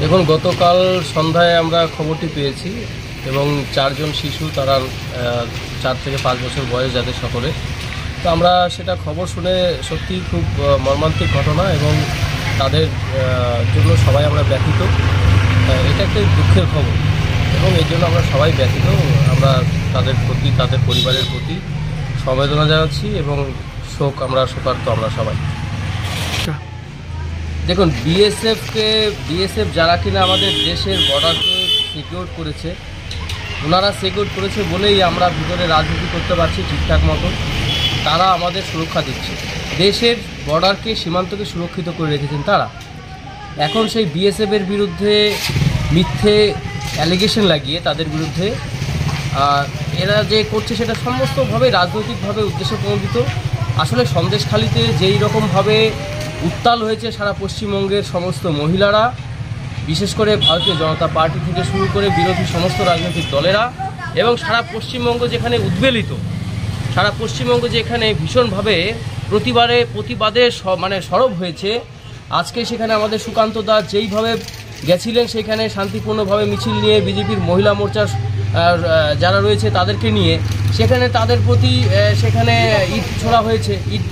দেখুন, গতকাল সন্ধ্যায় আমরা খবরটি পেয়েছি এবং 4 জন শিশু, তারা 4 থেকে 5 বছর বয়স যাদের সকলে। তো আমরা সেটা খবর শুনে সত্যি খুব মর্মান্তিক ঘটনা এবং তাদের জন্য সবাই আমরা ব্যথিত। এটা একটা দুঃখের খবর এবং এই জন্য আমরা সবাই ব্যথিত। আমরা তাদের প্রতি, তাদের পরিবারের প্রতি সমবেদনা জানাচ্ছি এবং আমরা শোকার্ত আমরা সবাই। দেখুন, বিএসএফ যারা কিনা আমাদের দেশের বর্ডারকে সিকিউর করেছে, ওনারা সিকিউর করেছে বলেই আমরা ভিতরে রাজনীতি করতে পারছি ঠিকঠাক মতো। তারা আমাদের সুরক্ষা দিচ্ছে, দেশের বর্ডারকে, সীমান্তকে সুরক্ষিত করে রেখেছেন তারা। এখন সেই বিএসএফের বিরুদ্ধে মিথ্যে অ্যালিগেশন লাগিয়ে তাদের বিরুদ্ধে এরা যে করছে সেটা সমস্তভাবে রাজনৈতিকভাবে উদ্দেশ্যপ্রণোদিত। আসলে সন্দেশখালিতে যেই রকমভাবে উত্তাল হয়েছে সারা পশ্চিমবঙ্গের সমস্ত মহিলারা, বিশেষ করে ভারতীয় জনতা পার্টি থেকে শুরু করে বিরোধী সমস্ত রাজনৈতিক দলেরা, এবং সারা পশ্চিমবঙ্গ যেখানে উদ্বেলিত, সারা পশ্চিমবঙ্গ যেখানে ভীষণভাবে প্রতিবাদে সরব হয়েছে, আজকে সেখানে আমাদের সুকান্ত দাস যেইভাবে গেছিলেন, সেখানে শান্তিপূর্ণভাবে মিছিল নিয়ে বিজেপির মহিলা মোর্চার যারা রয়েছে তাদেরকে নিয়ে, সেখানে তাদের প্রতি সেখানে ইট ছোড়া হয়েছে, ইট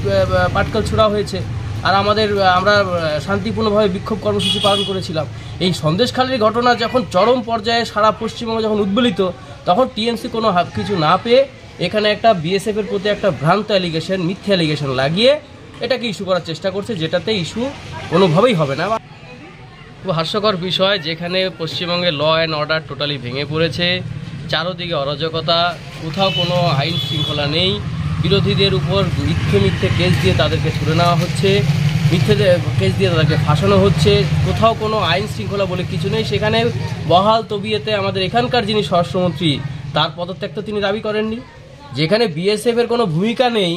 পাটকেল ছোড়া হয়েছে। আর আমরা শান্তিপূর্ণভাবে বিক্ষোভ কর্মসূচি পালন করেছিলাম। এই সন্দেশখালির ঘটনা যখন চরম পর্যায়ে সারা পশ্চিমবঙ্গ যখন উদ্বেলিত, তখন টিএমসি কোনো কিছু না পেয়ে এখানে একটা বিএসএফের প্রতি একটা ভ্রান্ত অ্যালিগেশন, মিথ্যে অ্যালিগেশন লাগিয়ে এটাকে ইস্যু করার চেষ্টা করছে, যেটাতে ইস্যু কোনোভাবেই হবে না। খুব হাস্যকর বিষয়, যেখানে পশ্চিমবঙ্গে ল অ্যান্ড অর্ডার টোটালি ভেঙে পড়েছে, চারোদিকে অরাজকতা, কোথাও কোনো আইন শৃঙ্খলা নেই, বিরোধীদের উপর মিথ্যে কেস দিয়ে তাদেরকে তুলে নেওয়া হচ্ছে, মিথ্যে কেস দিয়ে তাদেরকে ফাঁসানো হচ্ছে, কোথাও কোনো আইন শৃঙ্খলা বলে কিছু নেই। সেখানে বহাল তবিয়েতে আমাদের এখানকার যিনি স্বরাষ্ট্রমন্ত্রী, তার পদত্যাগ তো তিনি দাবি করেননি। যেখানে বিএসএফের কোনো ভূমিকা নেই,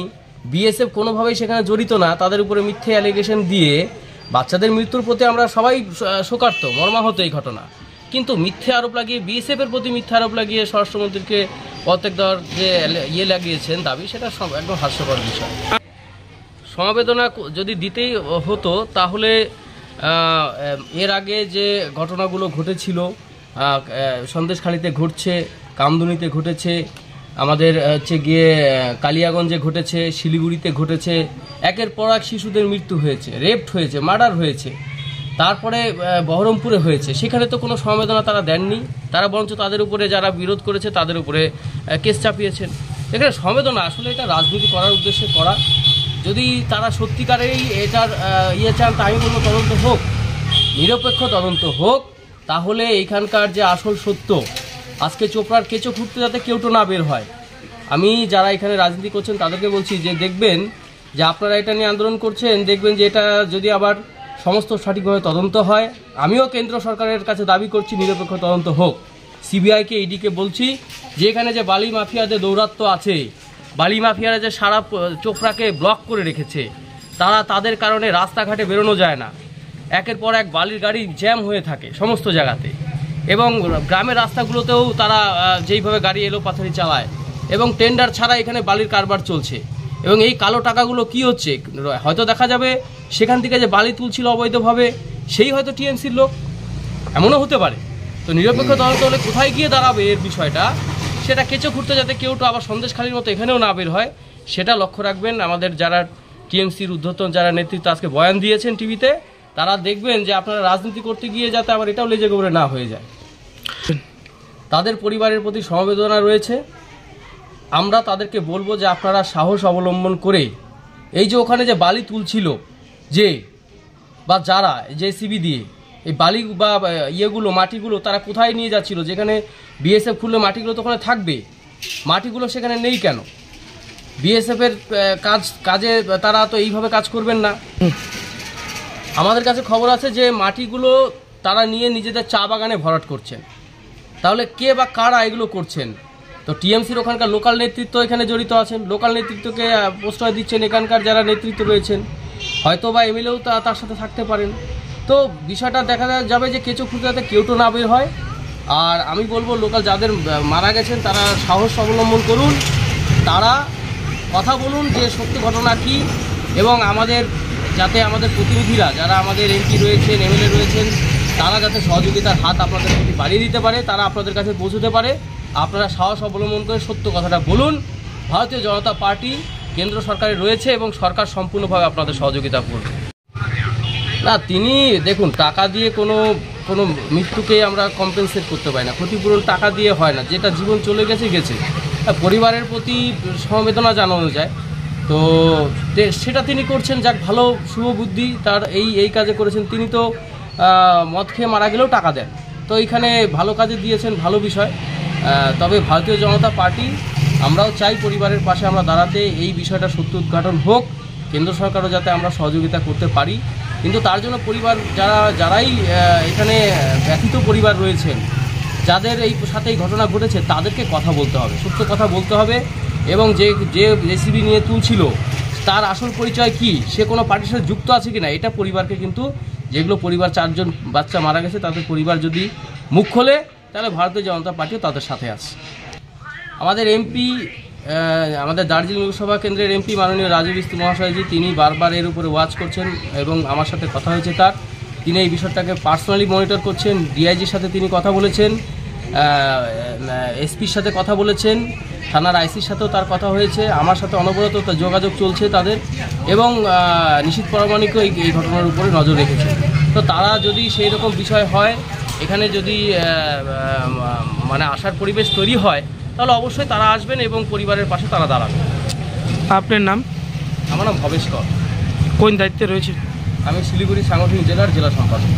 বিএসএফ কোনোভাবেই সেখানে জড়িত না, তাদের উপরে মিথ্যে অ্যালিগেশন দিয়ে বাচ্চাদের মৃত্যুর প্রতি আমরা সবাই শোকার্ত, মর্মাহত এই ঘটনা। কিন্তু মিথ্যে আরোপ লাগিয়ে, বিএসএফের প্রতি মিথ্যে আরোপ লাগিয়ে স্বরাষ্ট্রমন্ত্রীকে পদত্যাগ দেওয়ার যে লাগিয়েছেন দাবি, সেটা একদম হাস্যকর বিষয়। সমবেদনা যদি দিতেই হতো, তাহলে এর আগে যে ঘটনাগুলো ঘটেছিল, সন্দেশখালিতে ঘটছে, কামদুনিতে ঘটেছে, আমাদের কালিয়াগঞ্জে ঘটেছে, শিলিগুড়িতে ঘটেছে, একের পর এক শিশুদের মৃত্যু হয়েছে, রেপড হয়েছে, মার্ডার হয়েছে, তারপরে বহরমপুরে হয়েছে, সেখানে তো কোনো সমবেদনা তারা দেননি। তারা বরঞ্চ তাদের উপরে যারা বিরোধ করেছে তাদের উপরে কেস চাপিয়েছেন। এখানে সমবেদনা আসলে এটা রাজনীতি করার উদ্দেশ্যে করা। যদি তারা সত্যিকারেই এটার চান, তা আমি বলবো তদন্ত হোক, নিরপেক্ষ তদন্ত হোক, তাহলে এইখানকার যে আসল সত্য, আজকে চোপড়ার কেঁচো খুঁড়তে যাতে কেউ তো না বের হয়। আমি যারা এখানে রাজনীতি করছেন তাদেরকে বলছি যে দেখবেন যে আপনারা এটা নিয়ে আন্দোলন করছেন, দেখবেন যে এটা যদি আবার সমস্ত সঠিকভাবে তদন্ত হয়। আমিও কেন্দ্র সরকারের কাছে দাবি করছি নিরপেক্ষ তদন্ত হোক। সিবিআইকে, ইডিকে বলছি যে এখানে যে বালি মাফিয়াদের দৌরাত্ম্য আছে, বালি মাফিয়ারা যে সারা চোপড়াকে ব্লক করে রেখেছে, তাদের কারণে রাস্তাঘাটে বেরোনো যায় না, একের পর এক বালির গাড়ি জ্যাম হয়ে থাকে সমস্ত জায়গাতে, এবং গ্রামের রাস্তাগুলোতেও তারা যেইভাবে গাড়ি এলোপাথারি চালায়, এবং টেন্ডার ছাড়া এখানে বালির কারবার চলছে। এবং এই কালো টাকাগুলো কি হচ্ছে, হয়তো দেখা যাবে সেখান থেকে যে বালি তুলছিল অবৈধভাবে, সেই হয়তো টিএমসির লোক, এমনও হতে পারে। তো নিরপেক্ষ তদন্ত হলে কোথায় গিয়ে দাঁড়াবে এর বিষয়টা, সেটা কেঁচো খুঁড়তে যাতে কেউ তো আবার সন্দেশখালির মতো এখানেও না বের হয়, সেটা লক্ষ্য রাখবেন। আমাদের যারা টিএমসির ঊর্ধ্বতন যারা নেতৃত্ব আজকে বয়ান দিয়েছেন টিভিতে, তারা দেখবেন যে আপনারা রাজনীতি করতে গিয়ে যাতে আবার এটাও লেজে গোবরে না হয়ে যায়। তাদের পরিবারের প্রতি সমবেদনা রয়েছে। আমরা তাদেরকে বলবো যে আপনারা সাহস অবলম্বন করে, এই যে ওখানে যে বালি তুলছিল যারা জেসিবি দিয়ে এই বালি বা মাটিগুলো তারা কোথায় নিয়ে যাচ্ছিল, যেখানে বিএসএফ খুললে মাটিগুলো তো ওখানে থাকবে, মাটিগুলো সেখানে নেই কেন? বিএসএফের কাজে তারা তো এইভাবে কাজ করবেন না। আমাদের কাছে খবর আছে যে মাটিগুলো তারা নিয়ে নিজেদের চা বাগানে ভরাট করছেন। তাহলে কে বা কারা এগুলো করছেন? তো টিএমসির ওখানকার লোকাল নেতৃত্ব এখানে জড়িত আছেন, লোকাল নেতৃত্বকে প্রশ্রয় দিচ্ছেন এখানকার যারা নেতৃত্ব রয়েছেন, হয়তো বা এমএলএও তার সাথে থাকতে পারেন। তো বিষয়টা দেখা যাবে যে কেঁচো খুঁড়তে যাতে কেউ তো না বের হয়। আর আমি বলবো লোকাল যাদের মারা গেছেন তারা সাহস অবলম্বন করুন, তারা কথা বলুন যে সত্য ঘটনা কী, এবং আমাদের যাতে আমাদের প্রতিনিধিরা যারা আমাদের এমপি রয়েছেন, এমএলএ রয়েছেন, তারা যাতে সহযোগিতার হাত আপনাদের প্রতি বাড়িয়ে দিতে পারে, তারা আপনাদের কাছে পৌঁছতে পারে। আপনারা সাহস অবলম্বন করে সত্য কথাটা বলুন। ভারতীয় জনতা পার্টি কেন্দ্র সরকারে রয়েছে এবং সরকার সম্পূর্ণভাবে আপনাদের সহযোগিতা করবে। না, তিনি দেখুন, টাকা দিয়ে কোনো মৃত্যুকে আমরা কম্পেনসেট করতে পারি না, ক্ষতিপূরণ টাকা দিয়ে হয় না। যেটা জীবন চলে গেছে গেছে, পরিবারের প্রতি সমবেদনা জানানো যায়, তো সেটা তিনি করছেন। যাক, ভালো শুভবুদ্ধি তার, এই কাজে করেছেন। তিনি তো মদ খেয়ে মারা গেলেও টাকা দেন, তো এইখানে ভালো কাজে দিয়েছেন, ভালো বিষয়। তবে ভারতীয় জনতা পার্টি আমরাও চাই পরিবারের পাশে আমরা দাঁড়াতে, এই বিষয়টা সত্য উদ্ঘাটন হোক, কেন্দ্র সরকারও যাতে আমরা সহযোগিতা করতে পারি। কিন্তু তার জন্য পরিবার যারাই এখানে ব্যথিত পরিবার রয়েছেন, যাদের এই সাথে এই ঘটনা ঘটেছে, তাদেরকে কথা বলতে হবে, সত্য কথা বলতে হবে। এবং যে জেসিবি নিয়ে তুলছিল তার আসল পরিচয় কি, সে কোনো পার্টির সাথে যুক্ত আছে কিনা, এটা পরিবারকে, কিন্তু যেগুলো পরিবার 4 জন বাচ্চা মারা গেছে তাদের পরিবার যদি মুখ খোলে, তাহলে ভারতীয় জনতা পার্টিও তাদের সাথে আছে। আমাদের এমপি, আমাদের দার্জিলিং লোকসভা কেন্দ্রের এমপি মাননীয় রাজু বিস্তি মহাশয়জি, তিনি বারবার এর উপরে ওয়াচ করছেন এবং আমার সাথে কথা হয়েছে তার। তিনি এই বিষয়টাকে পার্সোনালি মনিটর করছেন। ডিআইজির সাথে তিনি কথা বলেছেন, এসপির সাথে কথা বলেছেন, থানার আইসির সাথেও তার কথা হয়েছে। আমার সাথে অনবরত যোগাযোগ চলছে তাদের, এবং নিশীথ প্রামাণিকও এই ঘটনার উপরে নজর রেখেছে। তো তারা যদি সেই রকম বিষয় হয়, এখানে যদি মানে আশার পরিবেশ তৈরি হয়, তাহলে অবশ্যই তারা আসবেন এবং পরিবারের পাশে তারা দাঁড়াবেন। আপনার নাম? আমার নাম ভবেশ কর। কোন দায়িত্বে রয়েছে? আমি শিলিগুড়ি সাংগঠনিক জেলার জেলা সম্পাদক।